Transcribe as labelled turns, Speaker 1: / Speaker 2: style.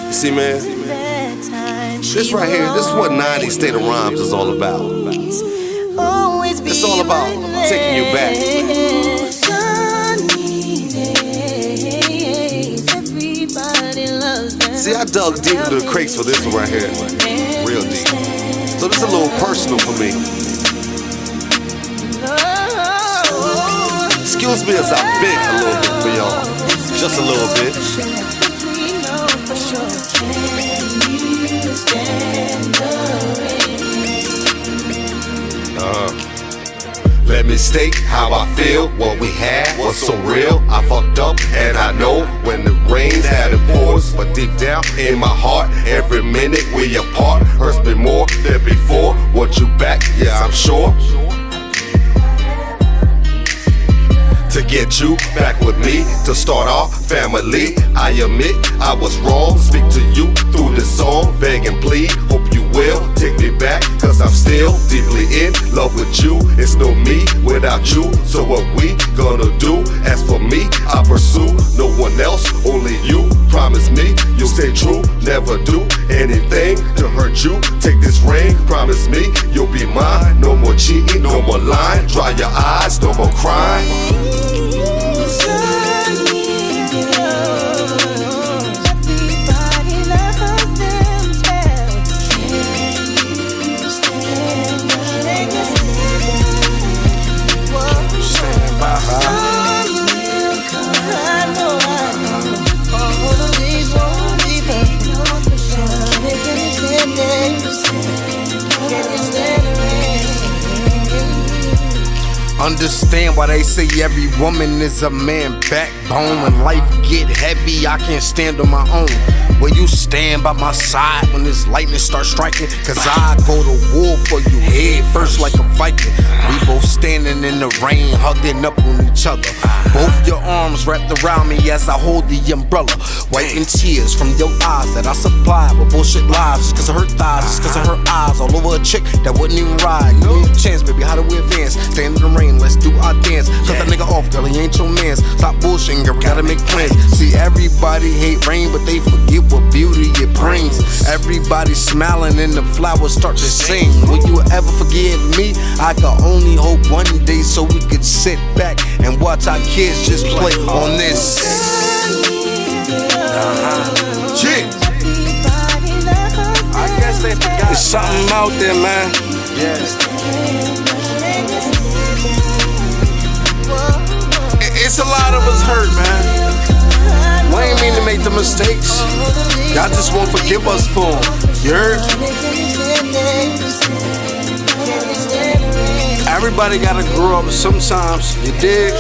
Speaker 1: You see, man, this right here, this is what 90s State of Rhymes is all about. It's all about taking you back. See, I dug deep into the crates for this one right here, real deep. So this is a little personal for me. Excuse me as I vent a little bit for y'all, just a little bit. Let me state how I feel. What we had was so real. I fucked up and I know when it rains that it pours. But deep down in my heart, every minute we apart hurts me more than before. Want you back? Yeah, I'm sure. To get you back with me, to start our family. I admit I was wrong. Speak to you through this song, beg and plead. Hope you will take me back, cause I'm still deeply in love with you. It's no me without you, so what we gonna do? As for me, I pursue no one else, only you. Promise me you'll stay true, never do anything to hurt you. Take this ring, promise me you'll be mine. No more cheating, no more lying. Dry your eyes, no more crying.
Speaker 2: Understand why they say every woman is a man backbone. When life get heavy, I can't stand on my own. Will you stand by my side when this lightning starts striking? Cause I go to war for you head first like a Viking. We both standing in the rain, hugging up on each other. Both your arms wrapped around me as I hold the umbrella. Wiping tears from your eyes that I supply with bullshit lies. Just cause of her thighs, just cause of her eyes. All over a chick that wouldn't even ride. Give me a chance, baby, how do we advance? Stand in the rain, let's do our dance. Cut that nigga off, girl, he ain't your mans. Stop bullshitting, girl, we gotta make plans. See, everybody hate rain, but they forget what beauty it brings. Everybody smiling and the flowers start to sing. Will you ever forgive me? I can only hope one day so we could sit back and watch our kids just play on this.
Speaker 1: Yeah.
Speaker 2: I guess they forgot. There's something out there, man. It's a lot of us hurt, man. We ain't mean to make the mistakes. God just won't forgive us for them. You heard? Everybody gotta grow up sometimes. You dig?